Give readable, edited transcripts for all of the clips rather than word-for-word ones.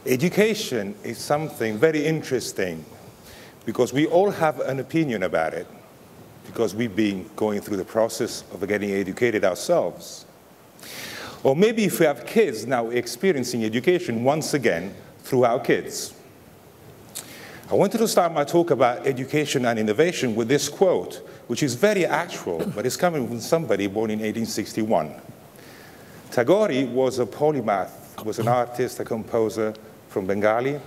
Education is something very interesting because we all have an opinion about it, because we've been going through the process of getting educated ourselves. Or maybe if we have kids now experiencing education once again through our kids. I wanted to start my talk about education and innovation with this quote, which is very actual, but it's coming from somebody born in 1861. Tagore was a polymath, was an artist, a composer from Bengali.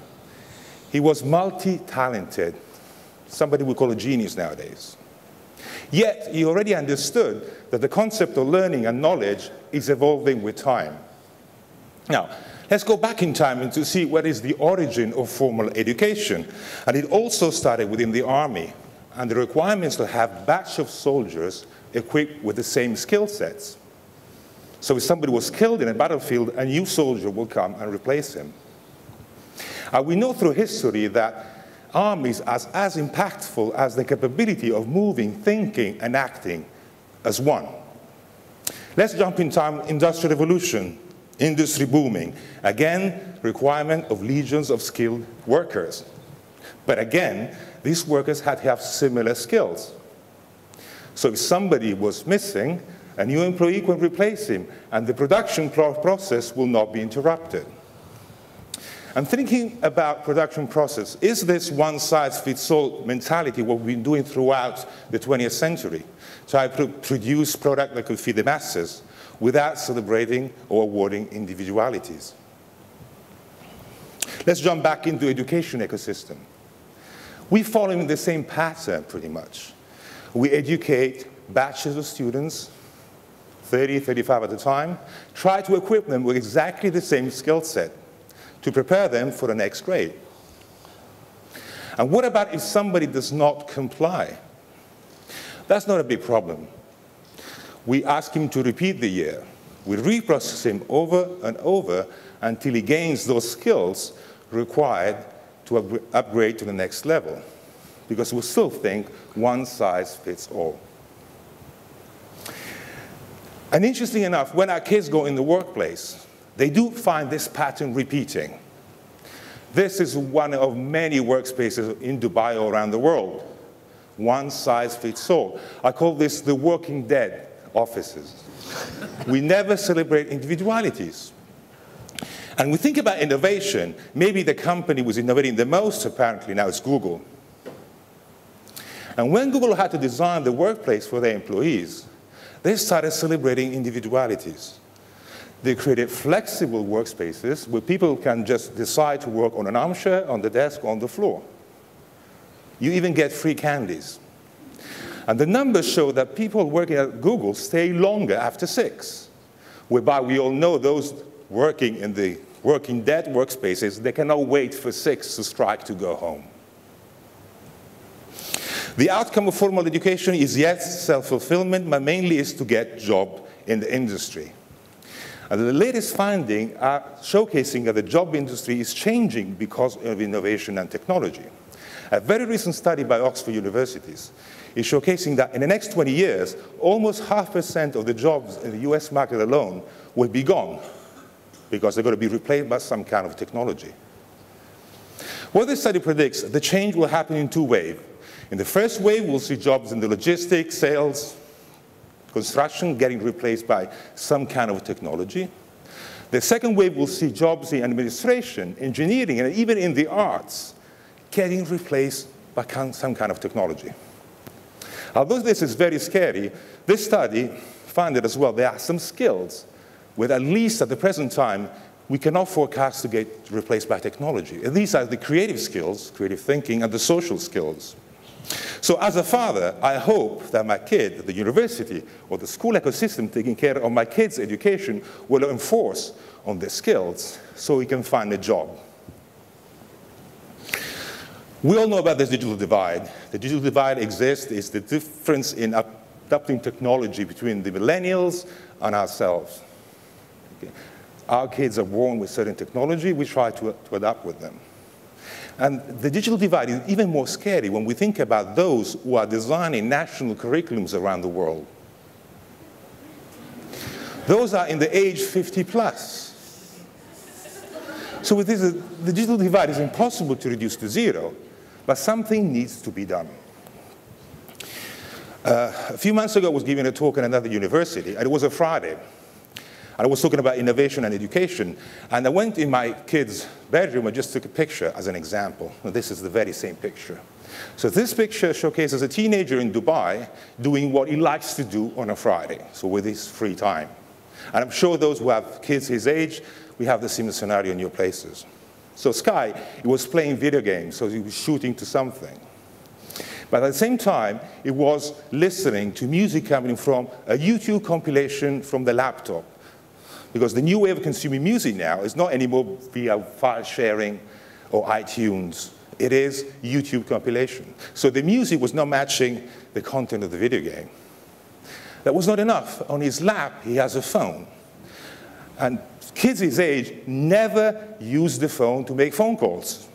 He was multi-talented, somebody we call a genius nowadays. Yet, he already understood that the concept of learning and knowledge is evolving with time. Now, let's go back in time and to see what is the origin of formal education. And it also started within the army, and the requirements to have a batch of soldiers equipped with the same skill sets. So if somebody was killed in a battlefield, a new soldier will come and replace him. We know through history that armies are as impactful as the capability of moving, thinking, and acting as one. Let's jump in time, Industrial Revolution, industry booming. Again, requirement of legions of skilled workers. But again, these workers had to have similar skills. So if somebody was missing, a new employee could replace him, and the production process will not be interrupted. I'm thinking about production process. Is this one-size-fits-all mentality what we've been doing throughout the 20th century? Try to produce product that could feed the masses without celebrating or awarding individualities. Let's jump back into education ecosystem. We're following the same pattern pretty much. We educate batches of students, 30, 35 at a time, try to equip them with exactly the same skill set to prepare them for the next grade. And what about if somebody does not comply? That's not a big problem. We ask him to repeat the year. We reprocess him over and over until he gains those skills required to upgrade to the next level, because we still think one size fits all. And interesting enough, when our kids go in the workplace, they do find this pattern repeating. This is one of many workspaces in Dubai or around the world. One size fits all. I call this the Walking Dead offices. We never celebrate individualities. And we think about innovation. Maybe the company was innovating the most, apparently now it's Google. And when Google had to design the workplace for their employees, they started celebrating individualities. They created flexible workspaces where people can just decide to work on an armchair, on the desk, on the floor. You even get free candies. And the numbers show that people working at Google stay longer after 6, whereby we all know those working in the Working Dead workspaces, they cannot wait for 6 to strike to go home. The outcome of formal education is, yes, self-fulfillment, but mainly is to get a job in the industry. And the latest findings are showcasing that the job industry is changing because of innovation and technology. A very recent study by Oxford Universities is showcasing that in the next 20 years, almost 0.5% of the jobs in the US market alone will be gone because they're going to be replaced by some kind of technology. What this study predicts, the change will happen in 2 waves. In the first wave, we'll see jobs in the logistics, sales, construction getting replaced by some kind of technology. The second wave, we'll see jobs in administration, engineering, and even in the arts getting replaced by some kind of technology. Although this is very scary, this study found that as well there are some skills with, at least at the present time, we cannot forecast to get replaced by technology. And these are the creative skills, creative thinking, and the social skills. So as a father, I hope that my kid, the university or the school ecosystem taking care of my kid's education will enforce on the skills so he can find a job. We all know about this digital divide. The digital divide exists. It's the difference in adopting technology between the millennials and ourselves. Okay. Our kids are born with certain technology. We try to adapt with them. And the digital divide is even more scary when we think about those who are designing national curriculums around the world. Those are in the age 50+. So with this, the digital divide is impossible to reduce to zero, but something needs to be done. A few months ago, I was giving a talk at another university, and it was a Friday. And I was talking about innovation and education, and I went in my kid's bedroom and just took a picture as an example. Now, this is the very same picture. So this picture showcases a teenager in Dubai doing what he likes to do on a Friday, so with his free time. And I'm sure those who have kids his age, we have the similar scenario in your places. So Sky, he was playing video games, so he was shooting to something. But at the same time, he was listening to music coming from a YouTube compilation from the laptop. Because the new way of consuming music now is not anymore via file sharing or iTunes. It is YouTube compilation. So the music was not matching the content of the video game. That was not enough. On his lap, he has a phone. And kids his age never use the phone to make phone calls.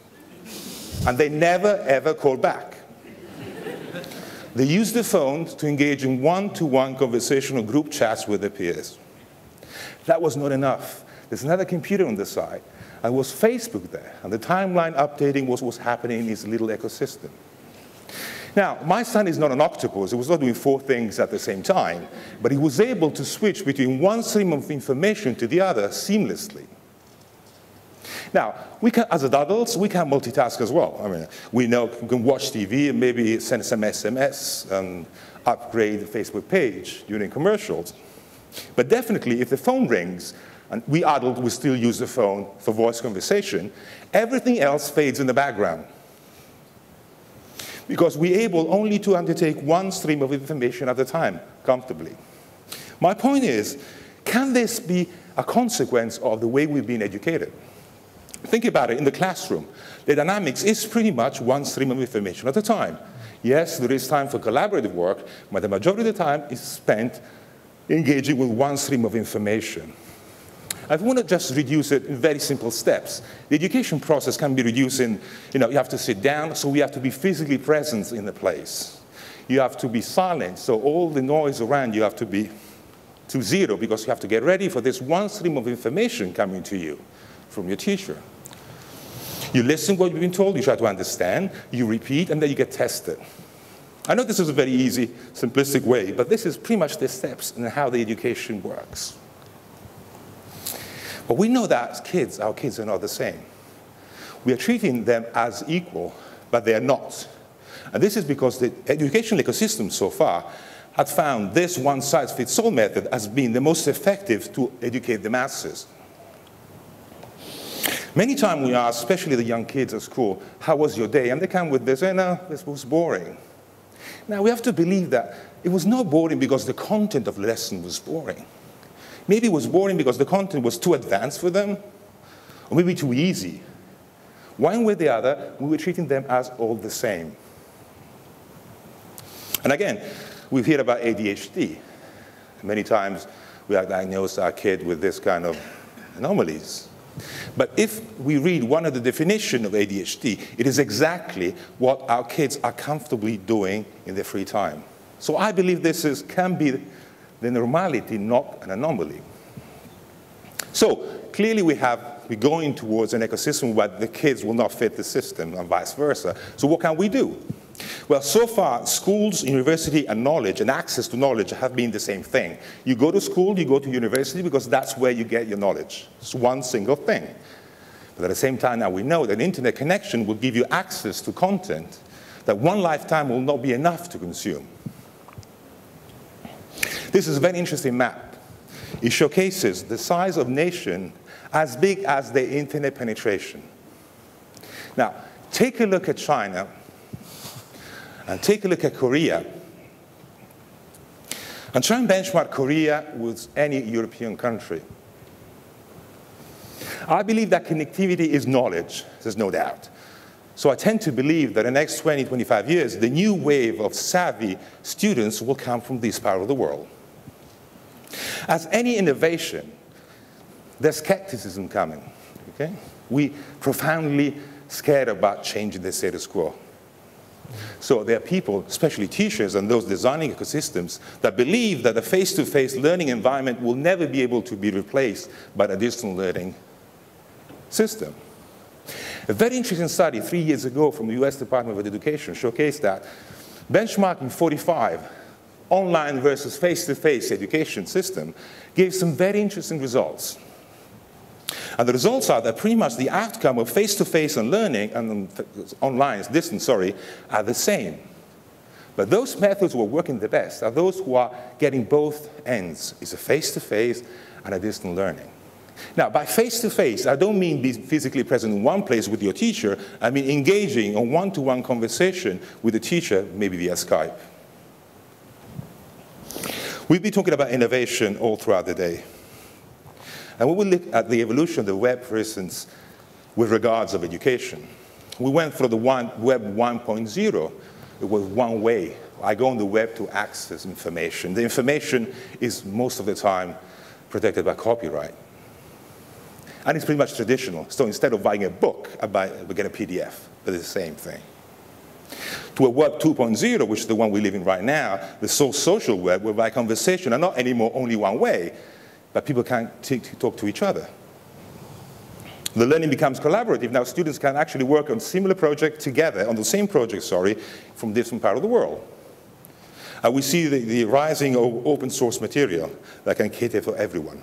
And they never, ever call back. They use the phone to engage in one-to-one conversational group chats with their peers. That was not enough. There's another computer on the side, and was Facebook there, and the timeline updating was happening in his little ecosystem. Now, my son is not an octopus. He was not doing 4 things at the same time, but he was able to switch between one stream of information to the other seamlessly. Now, we can, as adults, we can multitask as well. I mean, we know we can watch TV and maybe send some SMS and upgrade the Facebook page during commercials. But definitely, if the phone rings, and we adults will still use the phone for voice conversation, everything else fades in the background. Because we're able only to undertake one stream of information at a time, comfortably. My point is, can this be a consequence of the way we've been educated? Think about it, in the classroom, the dynamics is pretty much one stream of information at a time. Yes, there is time for collaborative work, but the majority of the time is spent engaging with one stream of information. I want to just reduce it in very simple steps. The education process can be reduced in, you have to sit down, so we have to be physically present in the place. You have to be silent, so all the noise around you have to be to zero, because you have to get ready for this one stream of information coming to you from your teacher. You listen to what you've been told, you try to understand, you repeat, and then you get tested. I know this is a very easy, simplistic way, but this is pretty much the steps in how the education works. But we know that kids, our kids are not the same. We are treating them as equal, but they are not. And this is because the educational ecosystem so far had found this one-size-fits-all method as being the most effective to educate the masses. Many times we ask, especially the young kids at school, how was your day? And they come with this, no, this was boring. Now, we have to believe that it was not boring because the content of the lesson was boring. Maybe it was boring because the content was too advanced for them, or maybe too easy. One way or the other, we were treating them as all the same. And again, we've heard about ADHD. Many times we have diagnosed our kid with this kind of anomalies. But if we read one of the definitions of ADHD, it is exactly what our kids are comfortably doing in their free time. So I believe this can be the normality, not an anomaly. So clearly we're going towards an ecosystem where the kids will not fit the system and vice versa. So what can we do? Well, so far, schools, university, and knowledge, and access to knowledge have been the same thing. You go to school, you go to university, because that's where you get your knowledge. It's one single thing. But at the same time, now we know that an internet connection will give you access to content that one lifetime will not be enough to consume. This is a very interesting map. It showcases the size of nation as big as the internet penetration. Now, take a look at China, and take a look at Korea, and try and benchmark Korea with any European country. I believe that connectivity is knowledge, there's no doubt. So I tend to believe that in the next 20, 25 years, the new wave of savvy students will come from this part of the world. As any innovation, there's skepticism coming, okay? We profoundly scared about changing the status quo. So there are people, especially teachers and those designing ecosystems, that believe that a face-to-face learning environment will never be able to be replaced by a distance learning system. A very interesting study 3 years ago from the US Department of Education showcased that benchmarking 45 online versus face-to-face education system gave some very interesting results. And the results are that pretty much the outcome of face-to-face and learning and online, distance, sorry, are the same. But those methods who are working the best are those who are getting both ends. It's a face-to-face and a distant learning. Now, by face-to-face, I don't mean being physically present in one place with your teacher. I mean engaging in one-to-one conversation with the teacher, maybe via Skype. We've been talking about innovation all throughout the day. And when we look at the evolution of the web, for instance, with regards of education, we went through the web 1.0. It was one way. I go on the web to access information. The information is most of the time protected by copyright. And it's pretty much traditional. So instead of buying a book, we get a PDF, but it's the same thing. To a web 2.0, which is the one we live in right now, the social web, whereby conversation are not anymore only one way, but people can talk to each other. The learning becomes collaborative. Now students can actually work on similar projects together, on the same project, sorry, from different parts of the world. We see the rising of open source material that can cater for everyone.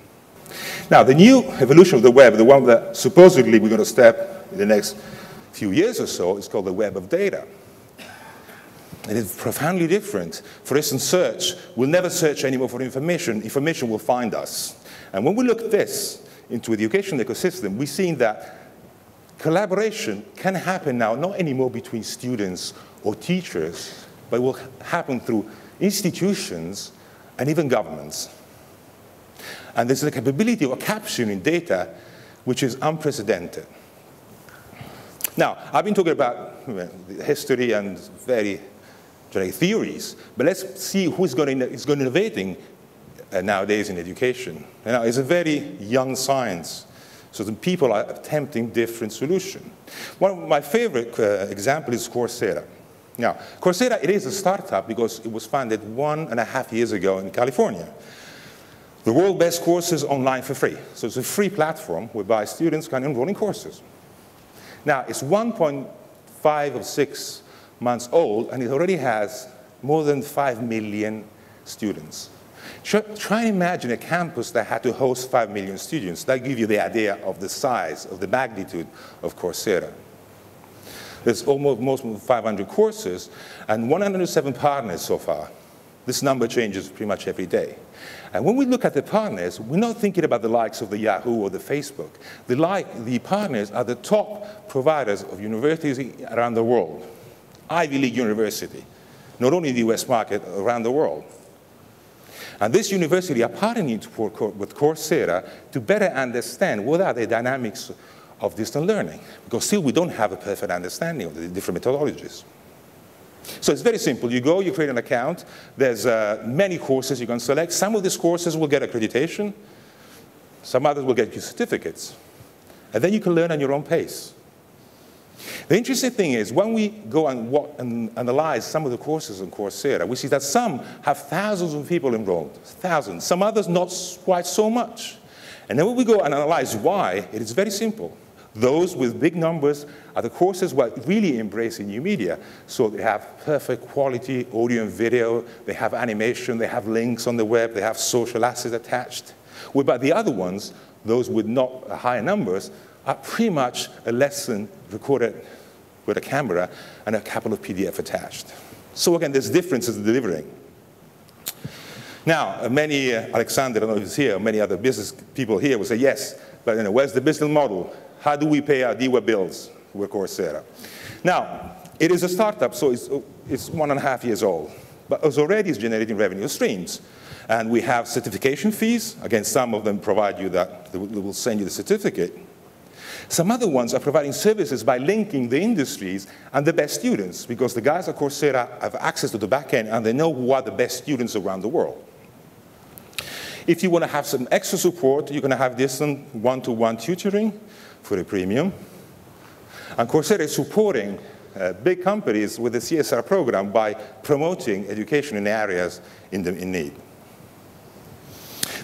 Now, the new evolution of the web, the one that supposedly we're going to step in the next few years or so, is called the web of data. It is profoundly different. For instance, search. We'll never search anymore for information. Information will find us. And when we look at this into the education ecosystem, we're seeing that collaboration can happen now, not anymore between students or teachers, but will happen through institutions and even governments. And there's the capability of capturing data which is unprecedented. Now, I've been talking about history and very theories, but let's see who's going to innovating nowadays in education. Now, it's a very young science, so the people are attempting different solutions. One of my favorite examples is Coursera. Now, Coursera, it is a startup because it was founded 1.5 years ago in California. The world's best courses online for free. So it's a free platform whereby students can enroll in courses. Now, it's 1.5 or 6 months old, and it already has more than 5 million students. Try and imagine a campus that had to host 5 million students. That gives you the idea of the size, of the magnitude of Coursera. There's almost 500 courses and 107 partners so far. This number changes pretty much every day. And when we look at the partners, we're not thinking about the likes of the Yahoo or the Facebook. The partners are the top providers of universities around the world. Ivy League university, not only in the US market, around the world. And this university are partnering with Coursera to better understand what are the dynamics of distant learning, because still we don't have a perfect understanding of the different methodologies. So it's very simple. You go, you create an account. There's many courses you can select. Some of these courses will get accreditation. Some others will get you certificates. And then you can learn on your own pace. The interesting thing is, when we go and analyze some of the courses on Coursera, we see that some have thousands of people enrolled, thousands. Some others not quite so much. And then when we go and analyze why, it is very simple. Those with big numbers are the courses who are really embracing new media. So they have perfect quality audio and video, they have animation, they have links on the web, they have social assets attached. Whereby the other ones, those with not higher numbers, are pretty much a lesson recorded with a camera and a couple of PDF attached. So again, there's differences in delivering. Now, Alexander, I don't know if he's here, many other business people here will say, yes, but where's the business model? How do we pay our DWA bills with Coursera? Now, it is a startup, so it's 1.5 years old, but it's already generating revenue streams. And we have certification fees. Again, some of them provide you that, they will send you the certificate. Some other ones are providing services by linking the industries and the best students, because the guys at Coursera have access to the back end and they know who are the best students around the world. If you want to have some extra support, you're going to have distant one-to-one tutoring for a premium. And Coursera is supporting big companies with the CSR program by promoting education in areas in need.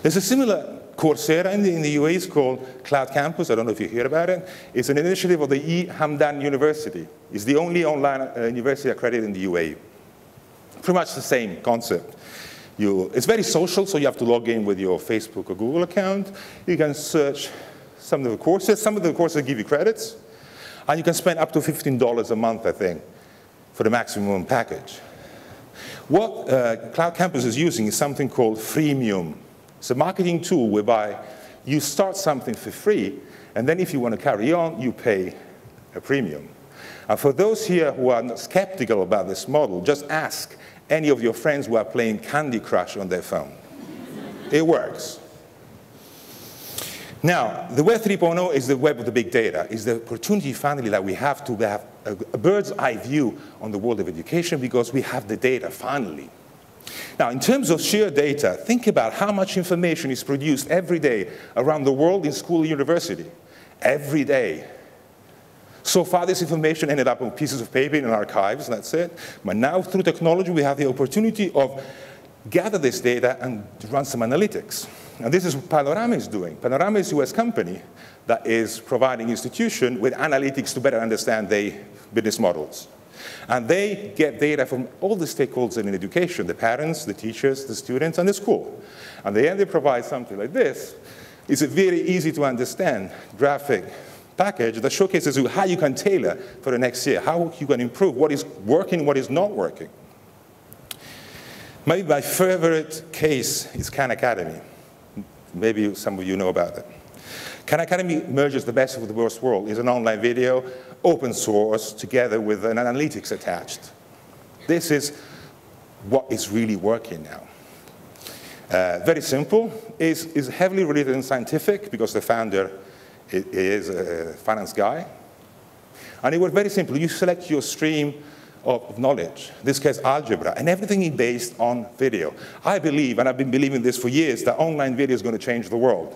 There's a similar Coursera in the UAE is called Cloud Campus. I don't know if you hear about it. It's an initiative of the E. Hamdan University. It's the only online university accredited in the UAE. Pretty much the same concept. It's very social, so you have to log in with your Facebook or Google account. You can search some of the courses. Some of the courses give you credits. And you can spend up to $15 a month, I think, for the maximum package. What Cloud Campus is using is something called freemium. It's a marketing tool whereby you start something for free, and then if you want to carry on, you pay a premium. And for those here who are skeptical about this model, just ask any of your friends who are playing Candy Crush on their phone. It works. Now, the Web 3.0 is the web of the big data. It's the opportunity finally that we have to have a bird's eye view on the world of education because we have the data finally. Now, in terms of sheer data, think about how much information is produced every day around the world in school and university. Every day. So far, this information ended up on pieces of paper in archives, and that's it. But now, through technology, we have the opportunity of gather this data and run some analytics. And this is what Panorama is doing. Panorama is a US company that is providing institutions with analytics to better understand their business models. And they get data from all the stakeholders in education, the parents, the teachers, the students, and the school. And then they provide something like this. It's a very easy to understand graphic package that showcases you how you can tailor for the next year, how you can improve what is working, what is not working. Maybe my favorite case is Khan Academy. Maybe some of you know about it. Khan Academy merges the best of the worst world. It's an online video, open source, together with an analytics attached. This is what is really working now. Very simple. Is heavily related and scientific because the founder is a finance guy. And it works very simple. You select your stream of knowledge, in this case algebra, and everything is based on video. I believe, and I've been believing this for years, that online video is going to change the world.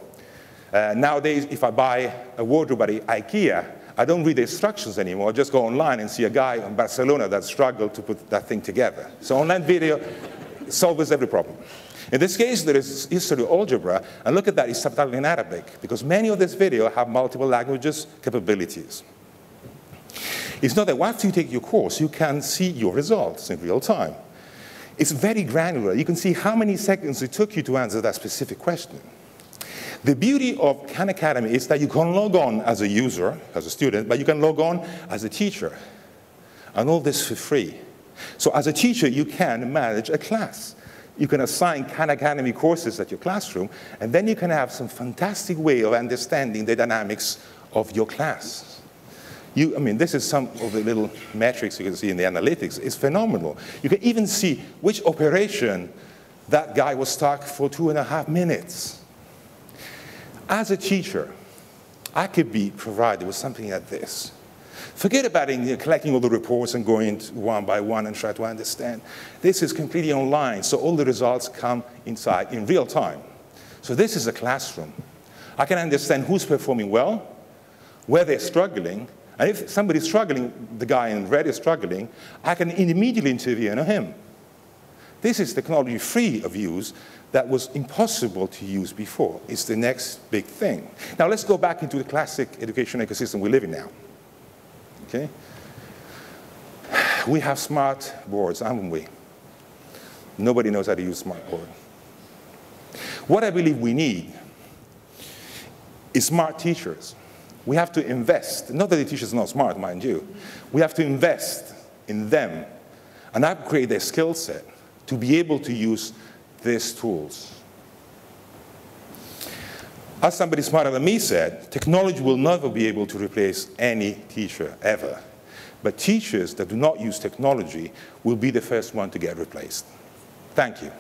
Nowadays, if I buy a wardrobe at IKEA, I don't read the instructions anymore. I just go online and see a guy in Barcelona that struggled to put that thing together. So online video solves every problem. In this case, there is history of algebra, and look at that, it's subtitled in Arabic, because many of this video have multiple languages capabilities. It's not that after you take your course, you can see your results in real time. It's very granular. You can see how many seconds it took you to answer that specific question. The beauty of Khan Academy is that you can log on as a user, as a student, but you can log on as a teacher. And all this for free. So as a teacher, you can manage a class. You can assign Khan Academy courses at your classroom, and then you can have some fantastic way of understanding the dynamics of your class. I mean, this is some of the little metrics you can see in the analytics. It's phenomenal. You can even see which operation that guy was stuck for 2.5 minutes. As a teacher, I could be provided with something like this. Forget about collecting all the reports and going one by one and try to understand. This is completely online, so all the results come inside in real time. So this is a classroom. I can understand who's performing well, where they're struggling, and if somebody's struggling, the guy in red is struggling, I can immediately intervene on him. This is technology free of use that was impossible to use before. It's the next big thing. Now let's go back into the classic education ecosystem we live in now. Okay? We have smart boards, haven't we? Nobody knows how to use smart board. What I believe we need is smart teachers. We have to invest, not that the teachers are not smart, mind you. We have to invest in them and upgrade their skill set to be able to use these tools. As somebody smarter than me said, technology will never be able to replace any teacher, ever. But teachers that do not use technology will be the first one to get replaced. Thank you.